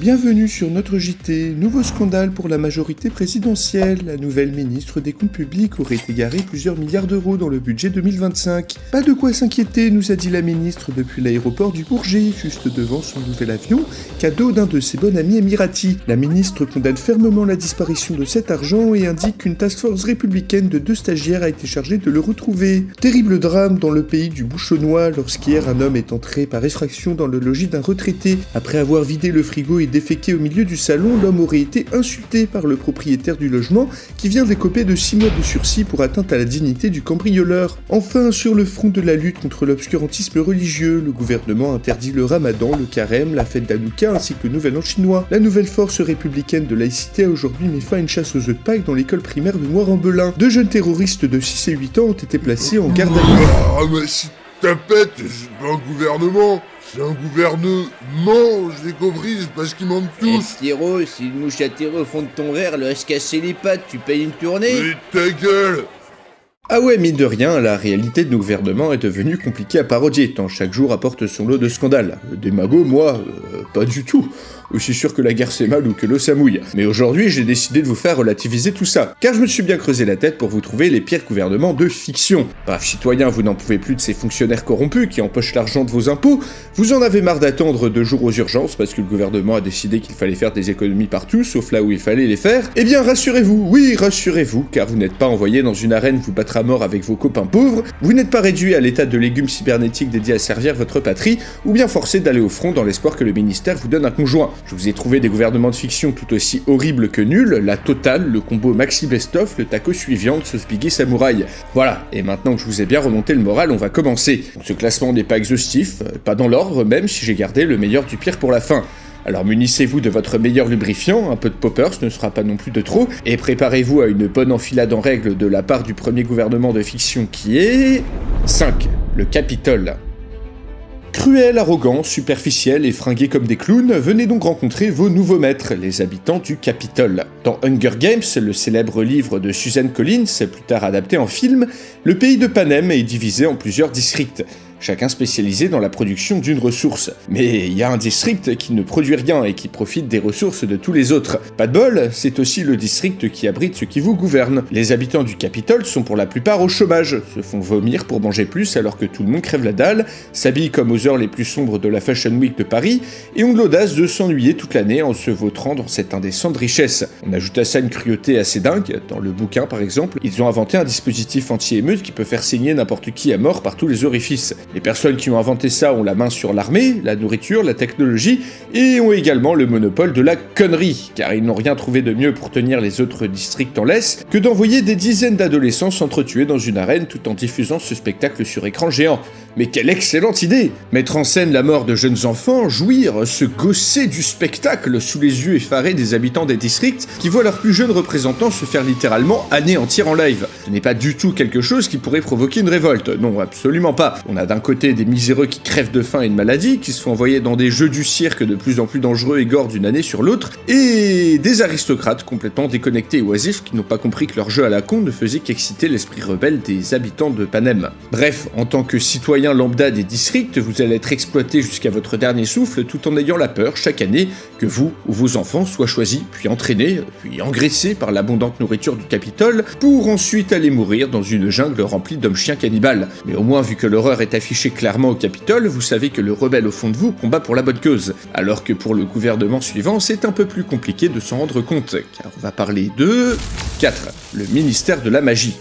Bienvenue sur notre JT. Nouveau scandale pour la majorité présidentielle. La nouvelle ministre des Comptes publics aurait égaré plusieurs milliards d'euros dans le budget 2025. Pas de quoi s'inquiéter, nous a dit la ministre depuis l'aéroport du Bourget, juste devant son nouvel avion, cadeau d'un de ses bons amis émiratis. La ministre condamne fermement la disparition de cet argent et indique qu'une task force républicaine de 2 stagiaires a été chargée de le retrouver. Terrible drame dans le pays du Bouchonnois lorsqu'hier un homme est entré par effraction dans le logis d'un retraité. Après avoir vidé le frigo et déféqué au milieu du salon, l'homme aurait été insulté par le propriétaire du logement qui vient d'écoper de 6 mois de sursis pour atteinte à la dignité du cambrioleur. Enfin, sur le front de la lutte contre l'obscurantisme religieux, le gouvernement interdit le ramadan, le carême, la fête d'Hanouka ainsi que le nouvel an chinois. La nouvelle force républicaine de laïcité a aujourd'hui mis fin à une chasse aux œufs de Pâques dans l'école primaire de Noir-en-Belin. 2 jeunes terroristes de 6 et 8 ans ont été placés en garde à vue. Ah mais si t'appelles, c'est pas un gouvernement, c'est un gouvernement, j'ai compris, c'est parce qu'ils mentent tous. Tiro, si une mouche atterrit au fond de ton verre, elle va se casser les pattes, tu payes une tournée. Mais ta gueule. Ah ouais, mine de rien, la réalité de nos gouvernements est devenue compliquée à parodier, tant chaque jour apporte son lot de scandales. Des magots, moi, pas du tout. Aussi sûr que la guerre c'est mal ou que l'eau ça mouille. Mais aujourd'hui, j'ai décidé de vous faire relativiser tout ça, car je me suis bien creusé la tête pour vous trouver les pires gouvernements de fiction. Bref, citoyens, vous n'en pouvez plus de ces fonctionnaires corrompus qui empochent l'argent de vos impôts, vous en avez marre d'attendre 2 jours aux urgences parce que le gouvernement a décidé qu'il fallait faire des économies partout, sauf là où il fallait les faire. Eh bien, rassurez-vous, oui, rassurez-vous, car vous n'êtes pas envoyé dans une arène vous battre à mort avec vos copains pauvres, vous n'êtes pas réduit à l'état de légumes cybernétiques dédiés à servir votre patrie, ou bien forcé d'aller au front dans l'espoir que le ministère vous donne un conjoint. Je vous ai trouvé des gouvernements de fiction tout aussi horribles que nuls, la totale, le combo maxi best-of, le taco suivante, sauce biggie samouraï. Voilà, et maintenant que je vous ai bien remonté le moral, on va commencer. Ce classement n'est pas exhaustif, pas dans l'ordre même si j'ai gardé le meilleur du pire pour la fin. Alors munissez-vous de votre meilleur lubrifiant, un peu de poppers ne sera pas non plus de trop, et préparez-vous à une bonne enfilade en règle de la part du premier gouvernement de fiction qui est... 5. Le Capitole. Cruel, arrogant, superficiel et fringué comme des clowns, venez donc rencontrer vos nouveaux maîtres, les habitants du Capitole. Dans Hunger Games, le célèbre livre de Suzanne Collins, plus tard adapté en film, le pays de Panem est divisé en plusieurs districts, chacun spécialisé dans la production d'une ressource. Mais il y a un district qui ne produit rien et qui profite des ressources de tous les autres. Pas de bol, c'est aussi le district qui abrite ceux qui vous gouvernent. Les habitants du Capitole sont pour la plupart au chômage, se font vomir pour manger plus alors que tout le monde crève la dalle, s'habillent comme aux heures les plus sombres de la Fashion Week de Paris, et ont l'audace de s'ennuyer toute l'année en se vautrant dans cette indécente richesse. On ajoute à ça une cruauté assez dingue. Dans le bouquin par exemple, ils ont inventé un dispositif anti-émeute qui peut faire saigner n'importe qui à mort par tous les orifices. Les personnes qui ont inventé ça ont la main sur l'armée, la nourriture, la technologie, et ont également le monopole de la connerie, car ils n'ont rien trouvé de mieux pour tenir les autres districts en laisse que d'envoyer des dizaines d'adolescents s'entretuer dans une arène tout en diffusant ce spectacle sur écran géant. Mais quelle excellente idée! Mettre en scène la mort de jeunes enfants, jouir, se gausser du spectacle sous les yeux effarés des habitants des districts qui voient leurs plus jeunes représentants se faire littéralement anéantir en live. Ce n'est pas du tout quelque chose qui pourrait provoquer une révolte, non, absolument pas. On a d'un côté des miséreux qui crèvent de faim et de maladie, qui se font envoyer dans des jeux du cirque de plus en plus dangereux et gore d'une année sur l'autre, et des aristocrates complètement déconnectés et oisifs qui n'ont pas compris que leur jeu à la con ne faisait qu'exciter l'esprit rebelle des habitants de Panem. Bref, en tant que citoyen lambda des districts, vous allez être exploité jusqu'à votre dernier souffle tout en ayant la peur chaque année que vous ou vos enfants soient choisis, puis entraînés, puis engraissés par l'abondante nourriture du Capitole, pour ensuite aller mourir dans une jungle remplie d'hommes-chiens cannibales. Mais au moins, vu que l'horreur est affichée clairement au Capitole, vous savez que le rebelle au fond de vous combat pour la bonne cause. Alors que pour le gouvernement suivant, c'est un peu plus compliqué de s'en rendre compte, car on va parler de... 4. Le ministère de la magie.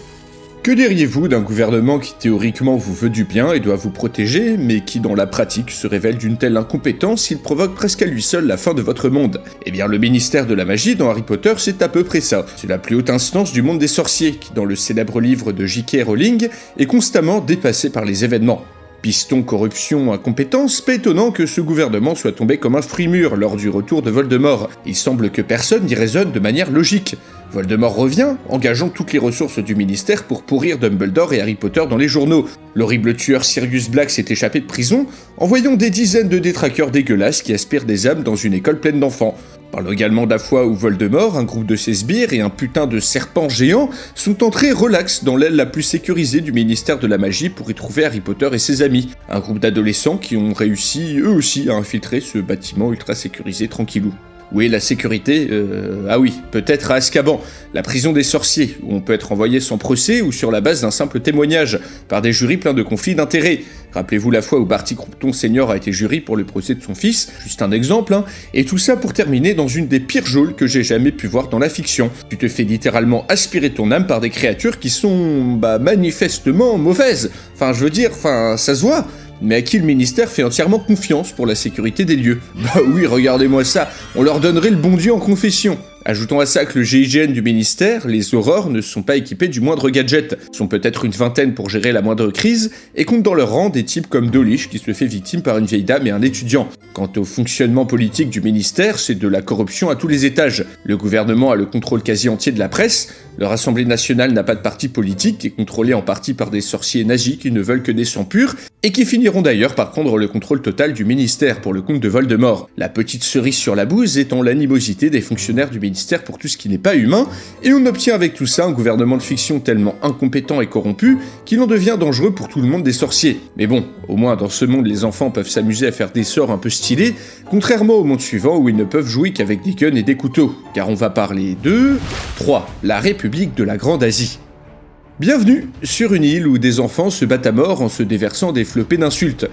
Que diriez-vous d'un gouvernement qui théoriquement vous veut du bien et doit vous protéger, mais qui dans la pratique se révèle d'une telle incompétence qu'il provoque presque à lui seul la fin de votre monde? Eh bien le ministère de la magie dans Harry Potter c'est à peu près ça. C'est la plus haute instance du monde des sorciers, qui dans le célèbre livre de J.K. Rowling est constamment dépassé par les événements. Piston, corruption, incompétence, pas étonnant que ce gouvernement soit tombé comme un fruit mûr lors du retour de Voldemort. Il semble que personne n'y raisonne de manière logique. Voldemort revient, engageant toutes les ressources du ministère pour pourrir Dumbledore et Harry Potter dans les journaux. L'horrible tueur Sirius Black s'est échappé de prison, envoyant des dizaines de détraqueurs dégueulasses qui aspirent des âmes dans une école pleine d'enfants. Parle également de la fois où Voldemort, un groupe de ses sbires et un putain de serpent géant sont entrés relax dans l'aile la plus sécurisée du ministère de la magie pour y trouver Harry Potter et ses amis. Un groupe d'adolescents qui ont réussi eux aussi à infiltrer ce bâtiment ultra sécurisé tranquillou. Oui, la sécurité, ah oui, peut-être à Azkaban, la prison des sorciers, où on peut être envoyé sans procès ou sur la base d'un simple témoignage, par des jurys pleins de conflits d'intérêts. Rappelez-vous la fois où Barty Croughton Senior a été jury pour le procès de son fils, juste un exemple, hein, et tout ça pour terminer dans une des pires geôles que j'ai jamais pu voir dans la fiction. Tu te fais littéralement aspirer ton âme par des créatures qui sont, manifestement mauvaises. Enfin, je veux dire, ça se voit. Mais à qui le ministère fait entièrement confiance pour la sécurité des lieux? Bah oui, regardez-moi ça, on leur donnerait le bon Dieu en confession. Ajoutons à ça que le GIGN du ministère, les Aurores, ne sont pas équipés du moindre gadget, sont peut-être une vingtaine pour gérer la moindre crise, et comptent dans leur rang des types comme Dawlish qui se fait victime par une vieille dame et un étudiant. Quant au fonctionnement politique du ministère, c'est de la corruption à tous les étages. Le gouvernement a le contrôle quasi entier de la presse, leur assemblée nationale n'a pas de parti politique, est contrôlée en partie par des sorciers nazis qui ne veulent que des sangs purs, et qui finiront d'ailleurs par prendre le contrôle total du ministère pour le compte de Voldemort. La petite cerise sur la bouse étant l'animosité des fonctionnaires du ministère pour tout ce qui n'est pas humain, et on obtient avec tout ça un gouvernement de fiction tellement incompétent et corrompu qu'il en devient dangereux pour tout le monde des sorciers. Mais bon, au moins dans ce monde les enfants peuvent s'amuser à faire des sorts un peu stylés, contrairement au monde suivant où ils ne peuvent jouer qu'avec des guns et des couteaux, car on va parler de 3. La République de la Grande Asie. Bienvenue sur une île où des enfants se battent à mort en se déversant des flopées d'insultes.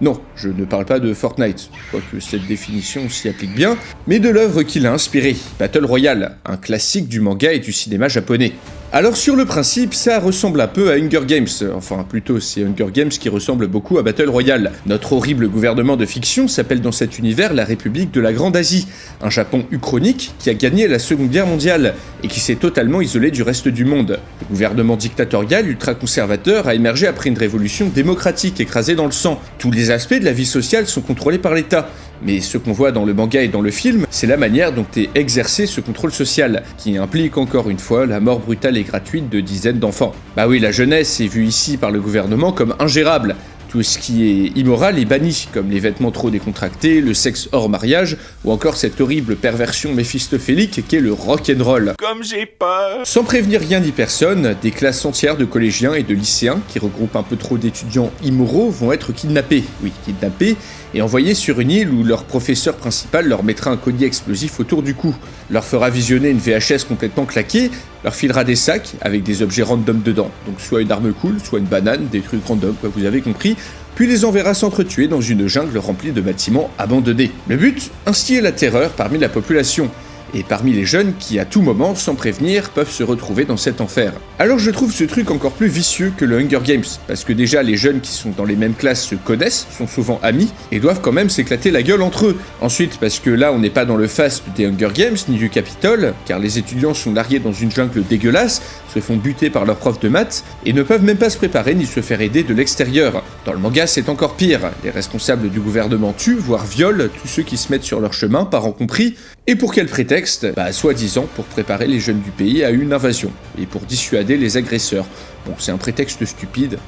Non, je ne parle pas de Fortnite, quoique cette définition s'y applique bien, mais de l'œuvre qui l'a inspiré, Battle Royale, un classique du manga et du cinéma japonais. Alors sur le principe, ça ressemble un peu à Hunger Games, enfin plutôt c'est Hunger Games qui ressemble beaucoup à Battle Royale. Notre horrible gouvernement de fiction s'appelle dans cet univers la République de la Grande Asie, un Japon uchronique qui a gagné la Seconde Guerre mondiale et qui s'est totalement isolé du reste du monde. Le gouvernement dictatorial ultra-conservateur a émergé après une révolution démocratique écrasée dans le sang. Tous les aspects de la vie sociale sont contrôlés par l'État. Mais ce qu'on voit dans le manga et dans le film, c'est la manière dont est exercé ce contrôle social, qui implique encore une fois la mort brutale et gratuite de dizaines d'enfants. Bah oui, la jeunesse est vue ici par le gouvernement comme ingérable. Tout ce qui est immoral est banni, comme les vêtements trop décontractés, le sexe hors mariage, ou encore cette horrible perversion méphistophélique qu'est le rock'n'roll. Comme j'ai peur. Sans prévenir rien ni personne, des classes entières de collégiens et de lycéens, qui regroupent un peu trop d'étudiants immoraux, vont être kidnappés. Oui, kidnappés, et envoyés sur une île où leur professeur principal leur mettra un collier explosif autour du cou, leur fera visionner une VHS complètement claquée, leur filera des sacs avec des objets random dedans, donc soit une arme cool, soit une banane, des trucs random, vous avez compris, puis les enverra s'entretuer dans une jungle remplie de bâtiments abandonnés. Le but, instiller la terreur parmi la population, et parmi les jeunes qui, à tout moment, sans prévenir, peuvent se retrouver dans cet enfer. Alors je trouve ce truc encore plus vicieux que le Hunger Games, parce que déjà les jeunes qui sont dans les mêmes classes se connaissent, sont souvent amis, et doivent quand même s'éclater la gueule entre eux. Ensuite, parce que là on n'est pas dans le faste des Hunger Games, ni du Capitole, car les étudiants sont largués dans une jungle dégueulasse, se font buter par leur prof de maths, et ne peuvent même pas se préparer ni se faire aider de l'extérieur. Dans le manga c'est encore pire, les responsables du gouvernement tuent, voire violent, tous ceux qui se mettent sur leur chemin, parents compris, et pour quel prétexte? Soi-disant pour préparer les jeunes du pays à une invasion, et pour dissuader les agresseurs. Bon, c'est un prétexte stupide,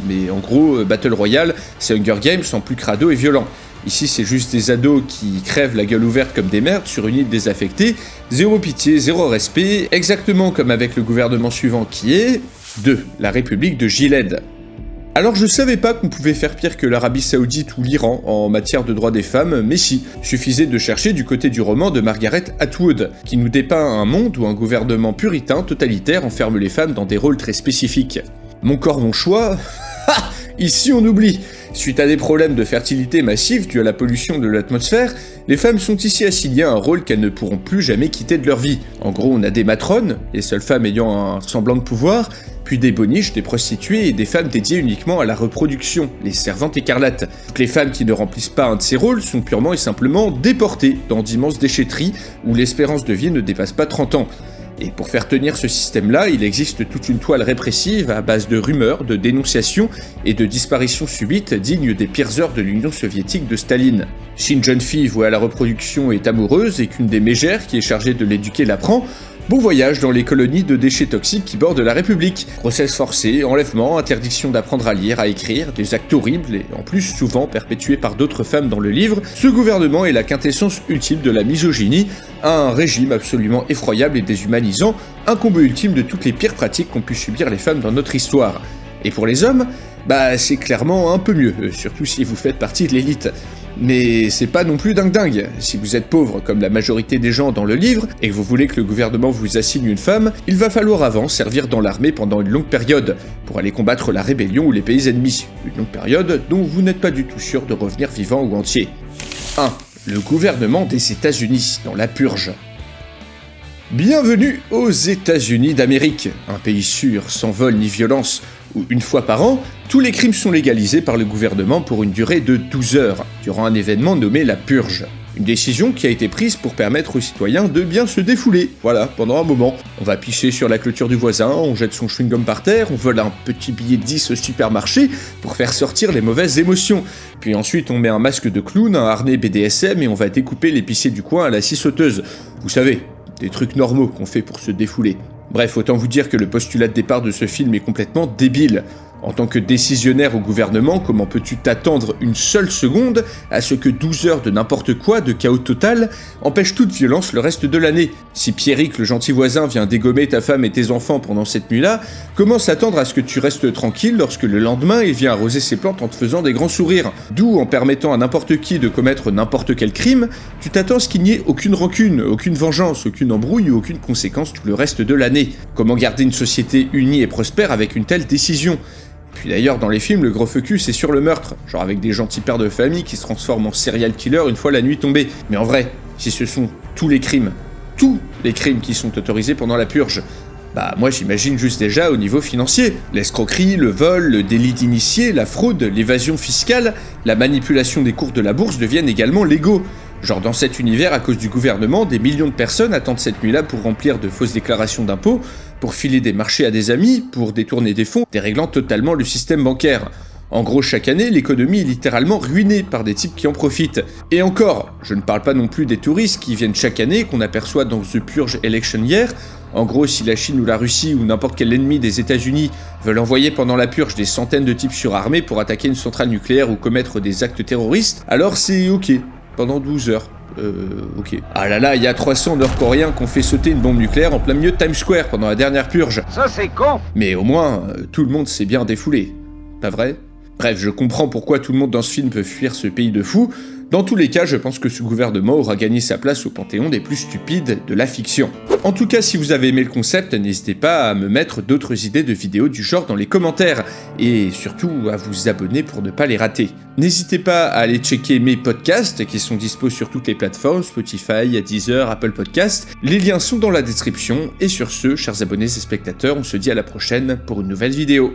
mais en gros, Battle Royale, c'est Hunger Games en plus crado et violent. Ici, c'est juste des ados qui crèvent la gueule ouverte comme des merdes sur une île désaffectée, zéro pitié, zéro respect, exactement comme avec le gouvernement suivant qui est 2. La République de Gilead. Alors je savais pas qu'on pouvait faire pire que l'Arabie Saoudite ou l'Iran en matière de droits des femmes, mais si, suffisait de chercher du côté du roman de Margaret Atwood, qui nous dépeint un monde où un gouvernement puritain totalitaire enferme les femmes dans des rôles très spécifiques. Mon corps, mon choix... Ici on oublie. Suite à des problèmes de fertilité massifs dus à la pollution de l'atmosphère, les femmes sont ici assignées à un rôle qu'elles ne pourront plus jamais quitter de leur vie. En gros, on a des matrones, les seules femmes ayant un semblant de pouvoir, puis des boniches, des prostituées et des femmes dédiées uniquement à la reproduction, les servantes écarlates. Toutes les femmes qui ne remplissent pas un de ces rôles sont purement et simplement déportées dans d'immenses déchetteries où l'espérance de vie ne dépasse pas 30 ans. Et pour faire tenir ce système-là, il existe toute une toile répressive à base de rumeurs, de dénonciations et de disparitions subites dignes des pires heures de l'Union soviétique de Staline. Si une jeune fille vouée à la reproduction est amoureuse et qu'une des mégères qui est chargée de l'éduquer l'apprend, bon voyage dans les colonies de déchets toxiques qui bordent la République. Grossesse forcée, enlèvement, interdiction d'apprendre à lire, à écrire, des actes horribles et en plus souvent perpétués par d'autres femmes dans le livre, ce gouvernement est la quintessence ultime de la misogynie, un régime absolument effroyable et déshumanisant, un combo ultime de toutes les pires pratiques qu'ont pu subir les femmes dans notre histoire. Et pour les hommes, c'est clairement un peu mieux, surtout si vous faites partie de l'élite. Mais c'est pas non plus dingue. Si vous êtes pauvre comme la majorité des gens dans le livre, et que vous voulez que le gouvernement vous assigne une femme, il va falloir avant servir dans l'armée pendant une longue période, pour aller combattre la rébellion ou les pays ennemis. Une longue période dont vous n'êtes pas du tout sûr de revenir vivant ou entier. 1. Le gouvernement des États-Unis dans la purge. Bienvenue aux États-Unis d'Amérique, un pays sûr, sans vol ni violence, où une fois par an, tous les crimes sont légalisés par le gouvernement pour une durée de 12 heures, durant un événement nommé la purge. Une décision qui a été prise pour permettre aux citoyens de bien se défouler, voilà, pendant un moment. On va pisser sur la clôture du voisin, on jette son chewing-gum par terre, on vole un petit billet de 10 au supermarché pour faire sortir les mauvaises émotions. Puis ensuite on met un masque de clown, un harnais BDSM et on va découper l'épicier du coin à la scie sauteuse. Vous savez, des trucs normaux qu'on fait pour se défouler. Bref, autant vous dire que le postulat de départ de ce film est complètement débile. En tant que décisionnaire au gouvernement, comment peux-tu t'attendre une seule seconde à ce que 12 heures de n'importe quoi, de chaos total, empêchent toute violence le reste de l'année? Si Pierrick, le gentil voisin, vient dégommer ta femme et tes enfants pendant cette nuit-là, comment s'attendre à ce que tu restes tranquille lorsque le lendemain il vient arroser ses plantes en te faisant des grands sourires? D'où, en permettant à n'importe qui de commettre n'importe quel crime, tu t'attends à ce qu'il n'y ait aucune rancune, aucune vengeance, aucune embrouille ou aucune conséquence tout le reste de l'année. Comment garder une société unie et prospère avec une telle décision? Puis d'ailleurs, dans les films, le gros focus est sur le meurtre, genre avec des gentils pères de famille qui se transforment en serial killer une fois la nuit tombée. Mais en vrai, si ce sont tous les crimes qui sont autorisés pendant la purge, bah moi j'imagine juste déjà au niveau financier. L'escroquerie, le vol, le délit d'initié, la fraude, l'évasion fiscale, la manipulation des cours de la bourse deviennent également légaux. Genre dans cet univers, à cause du gouvernement, des millions de personnes attendent cette nuit-là pour remplir de fausses déclarations d'impôts, pour filer des marchés à des amis, pour détourner des fonds, déréglant totalement le système bancaire. En gros, chaque année, l'économie est littéralement ruinée par des types qui en profitent. Et encore, je ne parle pas non plus des touristes qui viennent chaque année, qu'on aperçoit dans The Purge Election Year. En gros, si la Chine ou la Russie ou n'importe quel ennemi des États-Unis veulent envoyer pendant la purge des centaines de types surarmés pour attaquer une centrale nucléaire ou commettre des actes terroristes, alors c'est ok. Pendant 12 heures. Ok. Ah là là, il y a 300 Nord-Coréens qui ont fait sauter une bombe nucléaire en plein milieu de Times Square pendant la dernière purge. Ça c'est con. Mais au moins, tout le monde s'est bien défoulé. Pas vrai? Bref, je comprends pourquoi tout le monde dans ce film peut fuir ce pays de fous. Dans tous les cas, je pense que ce gouvernement aura gagné sa place au panthéon des plus stupides de la fiction. En tout cas, si vous avez aimé le concept, n'hésitez pas à me mettre d'autres idées de vidéos du genre dans les commentaires, et surtout à vous abonner pour ne pas les rater. N'hésitez pas à aller checker mes podcasts, qui sont dispo sur toutes les plateformes, Spotify, Deezer, Apple Podcasts. Les liens sont dans la description, et sur ce, chers abonnés et spectateurs, on se dit à la prochaine pour une nouvelle vidéo.